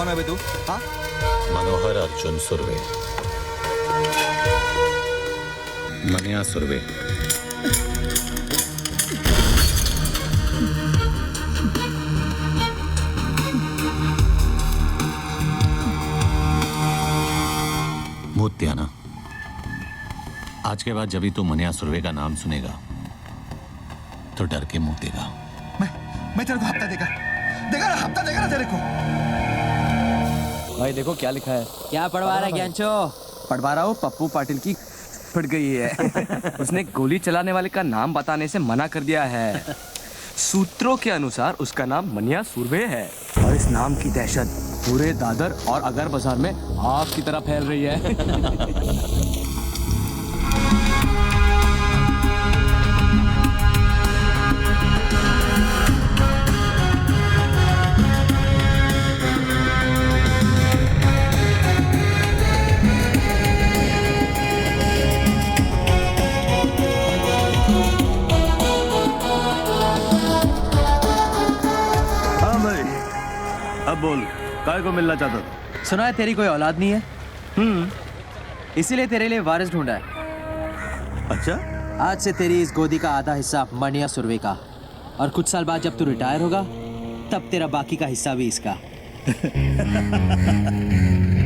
कौन है बे तू? हाँ? मनोहर अर्जुन सुर्वे, मनिया सुर्वे। भूत्याना, आज के बाद जब भी तू मनिया सुर्वे का नाम सुनेगा तो डर के मुंह देगा। मैं तेरे को हफ्ता देगा ना, हफ्ता देगा ना तेरे को। भाई देखो क्या लिखा है। क्या पढ़वा रहा है ज्ञानचो? पढ़वा रहा हूँ, पप्पू पाटिल की फट गई है। उसने गोली चलाने वाले का नाम बताने से मना कर दिया है। सूत्रों के अनुसार उसका नाम मनिया सुर्वे है और इस नाम की दहशत पूरे दादर और अगर बाजार में आग की तरह फैल रही है। अब बोल, काय को मिलना चाहता था? सुना है तेरी कोई औलाद नहीं है? इसीलिए तेरे लिए वारिस ढूंढा है। अच्छा? आज से तेरी इस गोदी का आधा हिस्सा मनिया सुर्वे का, और कुछ साल बाद जब तू रिटायर होगा तब तेरा बाकी का हिस्सा भी इसका।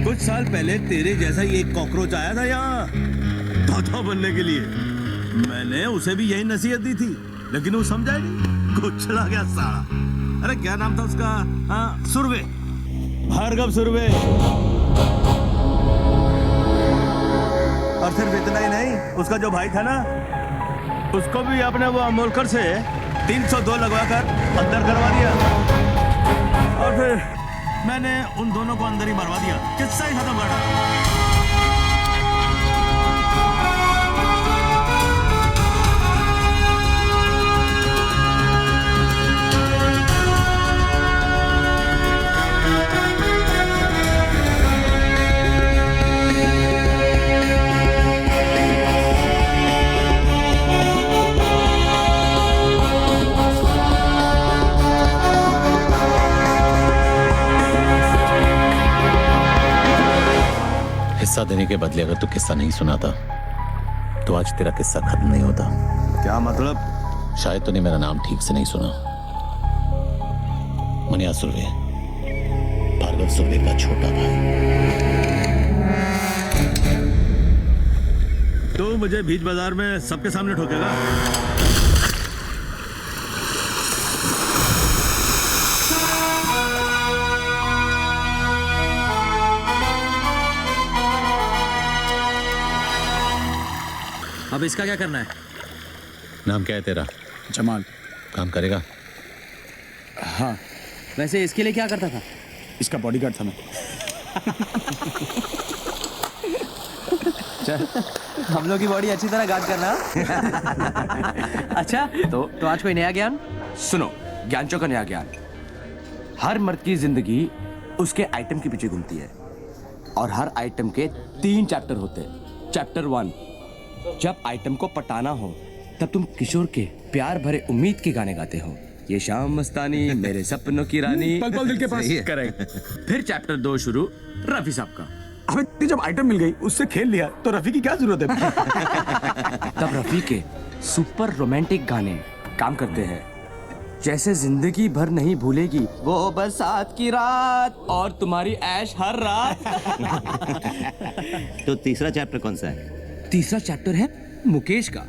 कुछ साल पहले तेरे जैसा ही एक कॉकरोच आया था यहाँ तोता बनने के लिए। मैंने उसे भी यही नसीहत दी थी, लेकिन वो समझा नहीं, कुछ चला गया साला। अरे क्या नाम था उसका? हाँ, सुर्वे, भार्गव सुर्वे। और सिर्फ इतना ही नहीं, उसका जो भाई था ना, उसको भी आपने वो अमोलकर से 302 लगवाकर अंदर करवा दिया। और फिर मैंने उन दोनों को अंदर ही मरवा दिया, किस्सा ही खत्म कर डाला। किस्सा देने के बदले अगर तू किस्सा नहीं सुनाता तो आज तेरा किस्सा खत्म नहीं होता। क्या मतलब? शायद तूने मेरा नाम ठीक से नहीं सुना। मनिया सुर्वे, भार्गव सुर्वे का छोटा भाई। तो मुझे बीच बाजार में सबके सामने ठोकेगा? अब इसका क्या करना है? नाम क्या है तेरा? जमाल। काम करेगा? हाँ। वैसे इसके लिए क्या करता था? इसका बॉडीगार्ड था मैं। चल, हम लोग की बॉडी अच्छी तरह गार्ड करना। अच्छा, तो आज कोई नया ज्ञान? सुनो, ज्ञानचो का नया ज्ञान। हर मर्द की जिंदगी उसके आइटम के पीछे घूमती है और हर आइटम के 3 चैप्टर होते हैं। चैप्टर 1, जब आइटम को पटाना हो तब तुम किशोर के प्यार भरे उम्मीद के गाने गाते हो। ये शाम मस्तानी, मेरे सपनों की रानी, पल पल दिल के पास। करेक्ट। फिर चैप्टर 2 शुरू रफी साहब का। अबे जब आइटम मिल गई उससे खेल लिया तो रफी की क्या जरूरत है? तब रफी के सुपर रोमांटिक गाने काम करते हैं, जैसे जिंदगी भर नहीं भूलेगी वो बरसात की रात और तुम्हारी ऐश हर रात। तो तीसरा चैप्टर कौन सा है? तीसरा चैप्टर है मुकेश का।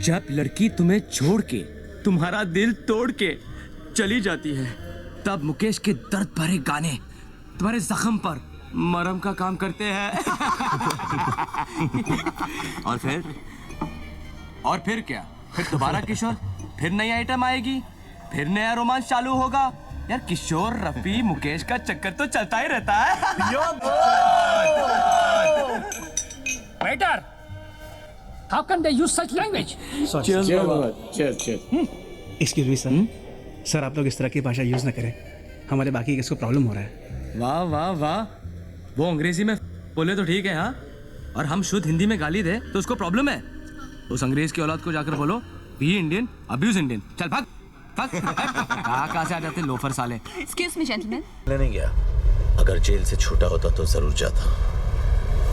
जब लड़की तुम्हें छोड़ के, तुम्हारा दिल तोड़ के चली जाती है, तब मुकेश के दर्द भरे गाने तुम्हारे जख्म पर मरहम का काम करते हैं। और फिर क्या? फिर दोबारा किशोर, फिर नई आइटम आएगी, फिर नया रोमांस चालू होगा। यार किशोर, रफी, मुकेश का चक्कर तो चलता ही रहता है। Waiter, how can they use such language? Excuse me sir, sir आप लोग इस तरह की भाषा यूज ना करें, हमारे बाकी किसको प्रॉब्लम हो रहा है। वाह वाह वाह, वो अंग्रेजी में बोले तो ठीक है हाँ, और हम शुद्ध हिंदी में गाली दे तो उसको प्रॉब्लम है। उस अंग्रेज की औलाद को जाकर बोलो बी इंडियन, अब्यूज इंडियन। चल भाग भाग। कहाँ से आ जाते लोफर साले। Excuse me, gentlemen. नहीं गया, अगर जेल से छूटा होता तो जरूर जाता,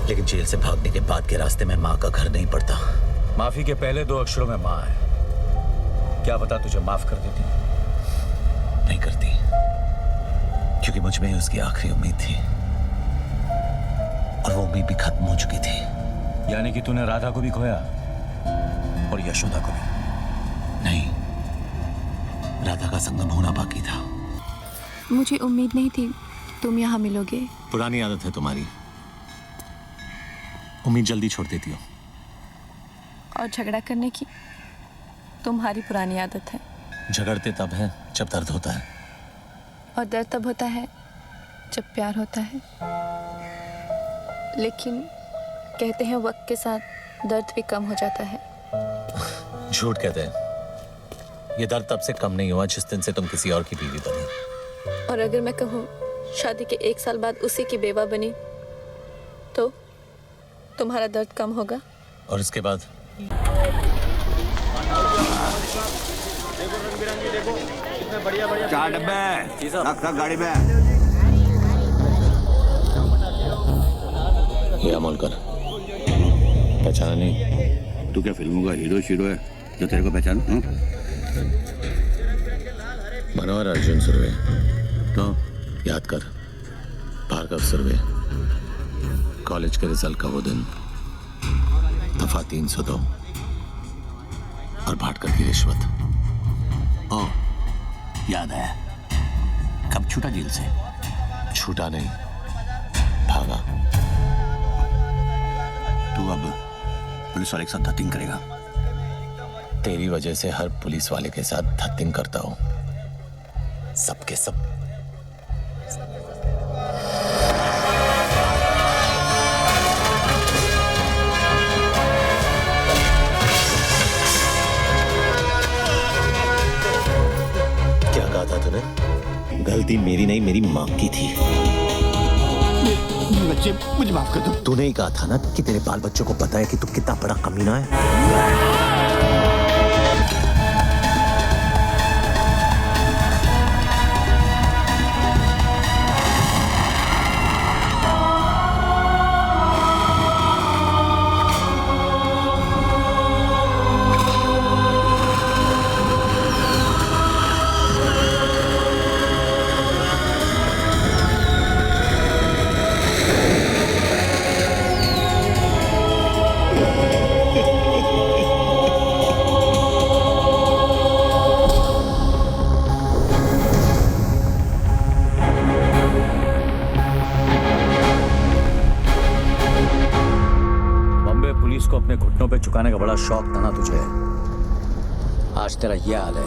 लेकिन जेल से भागने के बाद के रास्ते में माँ का घर नहीं पड़ता। माफी के पहले 2 अक्षरों में माँ है। क्या पता तुझे माफ कर देती? नहीं करती, क्योंकि मुझ में उसकी आखिरी उम्मीद थी और वो उम्मीद भी खत्म हो चुकी थी। यानी कि तूने राधा को भी खोया और यशोदा को भी? नहीं, राधा का संगम होना बाकी था। मुझे उम्मीद नहीं थी तुम यहाँ मिलोगे। पुरानी आदत है तुम्हारी, उम्मीद जल्दी छोड़ देती हो। और झगड़ा करने की तुम्हारी पुरानी आदत है। झगड़ते तब है जब दर्द होता है, और दर्द तब होता है जब प्यार होता है। लेकिन कहते हैं वक्त के साथ दर्द भी कम हो जाता है। झूठ कहते हैं। ये दर्द तब से कम नहीं हुआ जिस दिन से तुम किसी और की बीवी बनी। और अगर मैं कहूँ शादी के 1 साल बाद उसी की बेवा बनी तो तुम्हारा दर्द कम होगा? और इसके बाद? चार डब्बे रख गाड़ी में। ये अमोल कर, पहचाना नहीं? तू क्या फिल्मों का हीरो शीरो है जो तेरे को पहचान? मनोहर अर्जुन सुरवे। तो याद कर, भार्गव सुरवे। कॉलेज के रिजल्ट का वो दिन, दफा 302 और भाटकर की रिश्वत। ओ, याद है। कब छूटा जेल से? छूटा नहीं, भागा। तू अब पुलिस वाले के साथ धत्तिंग करेगा? तेरी वजह से हर पुलिस वाले के साथ धत्तिंग करता हूं, सबके सब। क्या कहा था तूने? गलती मेरी नहीं, मेरी माँ की थी। बच्चे मुझे माफ कर दो। तूने ही कहा था ना कि तेरे बाल बच्चों को पता है कि तू कितना बड़ा कमीना है। अपने घुटनों पे झुकाने का बड़ा शौक था ना तुझे। आज तेरा यह हाल है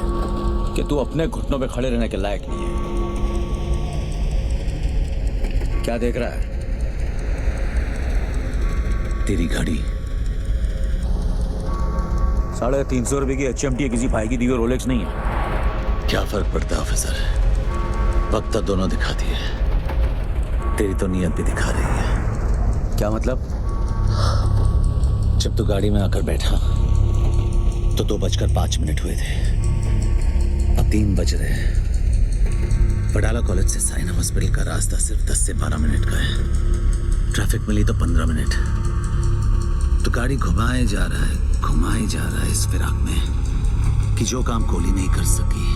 कि तू अपने घुटनों पे खड़े रहने के लायक नहीं है। क्या देख रहा है? तेरी घड़ी। 350 रुपए की HMT किसी भाई की दी हुई रोलेक्स नहीं है। क्या फर्क पड़ता है ऑफिसर, वक्त तो दोनों दिखाती है। तेरी तो नीयत भी दिखा रही है। क्या मतलब? जब तू गाड़ी में आकर बैठा तो 2:05 हुए थे। अब 3 बज रहे हैं। पडाला कॉलेज से साइना हॉस्पिटल का रास्ता सिर्फ 10 से 12 मिनट का है। ट्रैफिक मिली तो 15 मिनट। तो गाड़ी घुमाए जा रहा है इस फिराक में कि जो काम गोली नहीं कर सकी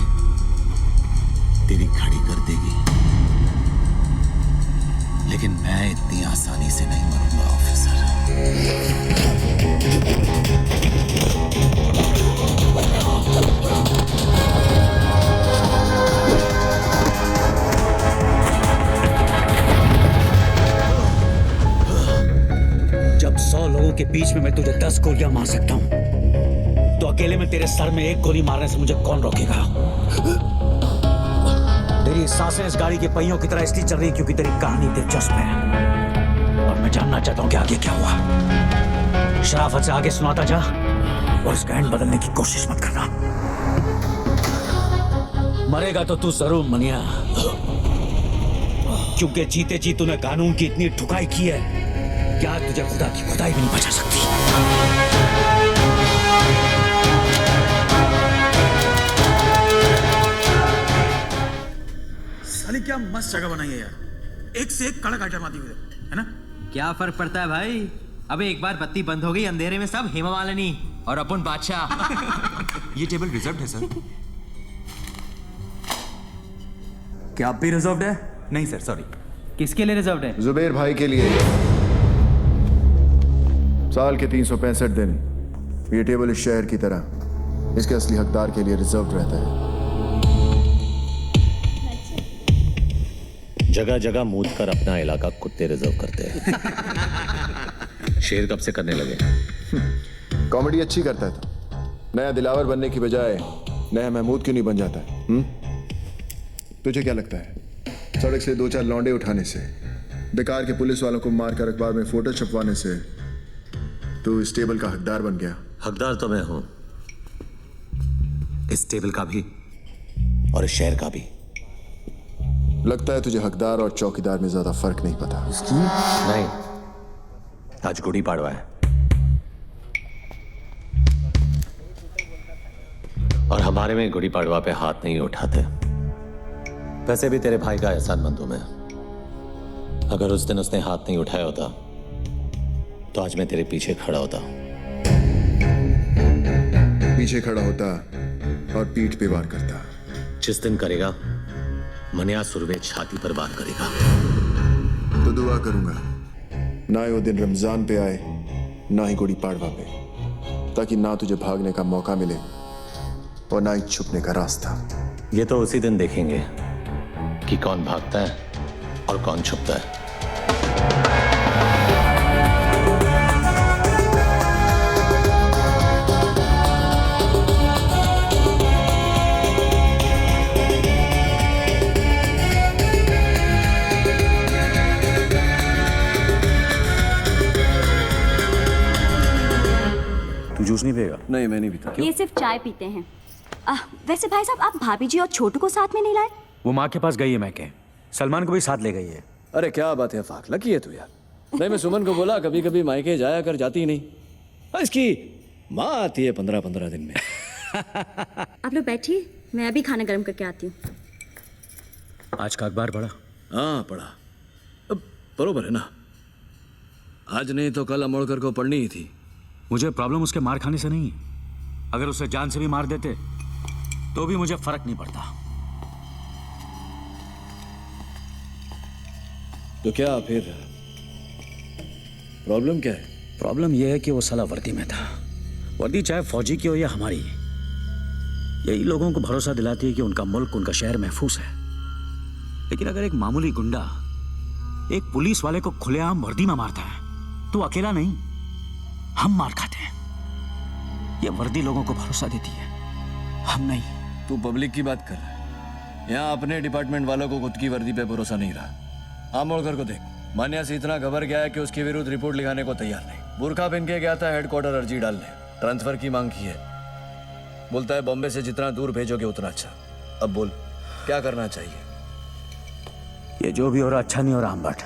तेरी घड़ी कर देगी। लेकिन मैं इतनी आसानी से नहीं मरूंगा ऑफिसर। जब 100 लोगों के बीच में मैं तुझे 10 गोलियां मार सकता हूं, तो अकेले में तेरे सर में 1 गोली मारने से मुझे कौन रोकेगा? तेरी सांसें इस गाड़ी के पहियों की तरह इसलिए चल रही क्योंकि तेरी कहानी दिलचस्प है और मैं जानना चाहता हूं कि आगे क्या हुआ। शराफत से आगे सुनाता जा और इसका एंड बदलने की कोशिश मत करना। मरेगा तो तू जरूर मनिया, क्योंकि जीते जी तूने कानून की इतनी ठुकाई की है कि आज तुझे खुदा की खुदाई भी नहीं बचा सकती। साली क्या मस्त जगह बनाई है यार। एक से एक कड़क आइटम आती हुई है ना। क्या फर्क पड़ता है भाई? अबे एक बार बत्ती बंद हो गई, अंधेरे में सब हेमा मालिनी और अपन बादशाह। ये टेबल रिजर्व है सर। क्या आप भी रिजर्व है? नहीं सर, सॉरी। किसके लिए रिजर्व है? जुबेर भाई के लिए। साल के 365 दिन ये टेबल इस शहर की तरह इसके असली हकदार के लिए रिजर्व रहता है। जगह जगह मूत कर अपना इलाका कुत्ते रिजर्व करते हैं। शेर कब से करने लगे? कॉमेडी अच्छी करता है तो नया दिलावर बनने की बजाय नया महमूद क्यों नहीं बन जाता है? तुझे क्या लगता है सड़क से 2-4 लौंडे उठाने से, बेकार के पुलिस वालों को मारकर अखबार में फोटो छपवाने से तू इस टेबल का हकदार बन गया? हकदार तो मैं हूं, इस टेबल का भी और इस शहर का भी। लगता है तुझे हकदार और चौकीदार में ज्यादा फर्क नहीं पता। नहीं, आज गुड़ी पाड़वा है और हमारे में गुड़ी पाड़वा पे हाथ नहीं उठाते। वैसे भी तेरे भाई का एहसानमंद हूं मैं। अगर उस दिन उसने हाथ नहीं उठाया होता तो आज मैं तेरे पीछे खड़ा होता। पीछे खड़ा होता और पीठ पे वार करता। जिस दिन करेगा मनिया सुरवे छाती पर वार करेगा। तो दुआ करूंगा ना ही वो दिन रमजान पे आए ना ही गुड़ी पाड़वा पे, ताकि ना तुझे भागने का मौका मिले और ना ही छुपने का रास्ता। ये तो उसी दिन देखेंगे कि कौन भागता है और कौन छुपता है। तू जूस नहीं पिएगा? नहीं, मैं नहीं पीता। ये सिर्फ चाय पीते हैं। वैसे भाई साहब, आप भाभी जी और छोटू को साथ में नहीं लाए? वो माँ के पास गई है मैके, सलमान को भी साथ ले गई है। अरे क्या बात है, फाक लकी है तू यार। नहीं, मैं सुमन को बोला कभी कभी मायके जाया कर, जाती ही नहीं। इसकी माँ आती है 15-15 दिन में। आप लोग बैठिए, मैं अभी खाना गर्म करके आती हूँ। आज का अखबार पढ़ा? हाँ पढ़ा। अब बरोबर है ना, आज नहीं तो कल अमोड़कर को पढ़नी ही थी। मुझे प्रॉब्लम उसके मार खाने से नहीं है। अगर उसे जान से भी मार देते तो भी मुझे फर्क नहीं पड़ता। तो क्या फिर प्रॉब्लम क्या है? प्रॉब्लम यह है कि वो साला वर्दी में था। वर्दी चाहे फौजी की हो या हमारी, यही लोगों को भरोसा दिलाती है कि उनका मुल्क, उनका शहर महफूज है। लेकिन अगर एक मामूली गुंडा एक पुलिस वाले को खुलेआम वर्दी में मारता है तो अकेला नहीं, हम मार खाते हैं। ये वर्दी लोगों को भरोसा देती है, हम नहीं। तू पब्लिक की बात कर रहा है। यहाँ अपने डिपार्टमेंट वालों को खुद की वर्दी पे भरोसा नहीं रहा। आमोड़कर को देख, मान्या से इतना घबर गया है कि उसके विरुद्ध रिपोर्ट लिखाने को तैयार नहीं। बुरखा पहन के गया था हेडक्वार्टर अर्जी डालने, ट्रांसफर की मांग की है। बोलता है बॉम्बे से जितना दूर भेजोगे उतना अच्छा। अब बोल क्या करना चाहिए? ये जो भी हो रहा अच्छा नहीं हो रहा। हम बट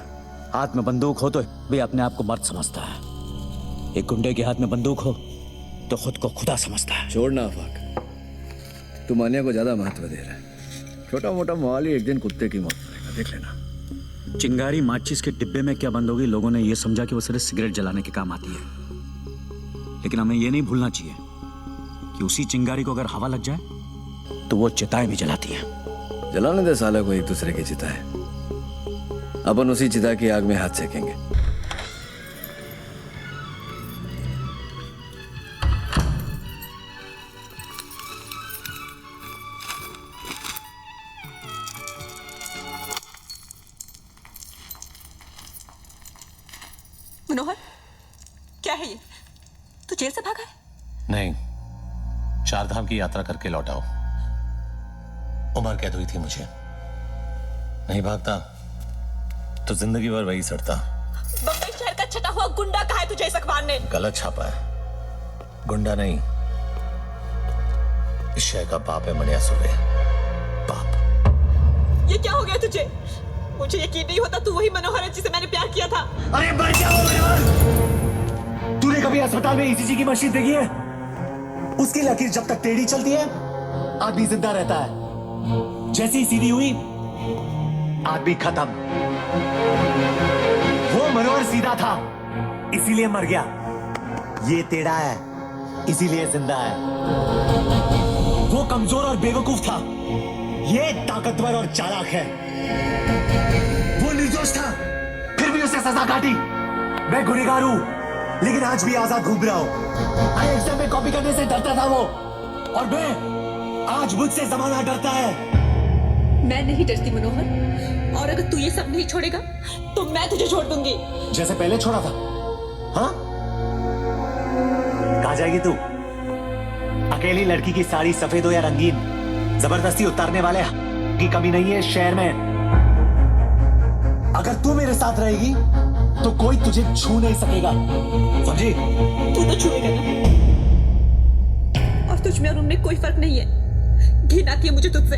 हाथ में बंदूक हो तो भी अपने आप को मर्द समझता है। एक गुंडे के हाथ में बंदूक हो तो खुद को खुदा समझता है। छोड़ना अफाक, तू मान्या को ज्यादा महत्व दे रहा है। छोटा मोटा मोहाली एक दिन कुत्ते की मौत करेगा, देख लेना। चिंगारी माचिस के डिब्बे में क्या बंद होगी, लोगों ने यह समझा कि वो सिर्फ सिगरेट जलाने के काम आती है। लेकिन हमें यह नहीं भूलना चाहिए कि उसी चिंगारी को अगर हवा लग जाए तो वो चिताएं भी जलाती हैं। जलाने दे साले को एक दूसरे की चिताएं। अपन उसी चिता की आग में हाथ सेकेंगे। मनोहर, क्या है ये? तू जेल से भागा है? नहीं, 4 धाम की यात्रा करके लौटाओ। उम्र कैद हुई थी मुझे। नहीं भागता तो जिंदगी भर वही सड़ता। बम्बई शहर का छटा हुआ गुंडा कहा है तुझे इस अखबार ने? गलत छापा है। गुंडा नहीं, इस शहर का बाप है मनिया सुबे। बाप। ये क्या हो गया तुझे? मुझे यकीन नहीं होता तू वही मनोहर है जिसे मैंने प्यार किया था। अरे मर जाओ। तूने कभी अस्पताल में ईसीजी की मशीन देखी है? उसकी लकीर जब तक टेढ़ी चलती है आदमी जिंदा रहता है, जैसे ही सीधी हुई आदमी खत्म। मनोहर सीधा था, इसीलिए मर गया। ये टेढ़ा है, इसीलिए जिंदा है। वो कमजोर और बेवकूफ था, ये ताकतवर और चालाक है। वो निर्दोष था, फिर भी उसे सजा काटी। मैं गुनहगार हूं, लेकिन आज भी आजाद घूम रहा हूं। आई एग्जाम में कॉपी करने से डरता था वो, और मैं आज मुझसे जमाना डरता है। मैं नहीं डरती मनोहर, और अगर तू ये सब नहीं छोड़ेगा तो मैं तुझे छोड़ दूंगी। जैसे पहले छोड़ा था। हाँ, कहाँ जाएगी तू? अकेली लड़की की साड़ी सफेद हो या रंगीन, जबरदस्ती उतारने वाले की कमी नहीं है शहर में। अगर तू मेरे साथ रहेगी तो कोई तुझे छू नहीं सकेगा, समझी? तू तो छुएगा ना, और तुझ में और उनमें कोई फर्क नहीं है। घिन आती है मुझे तुझसे।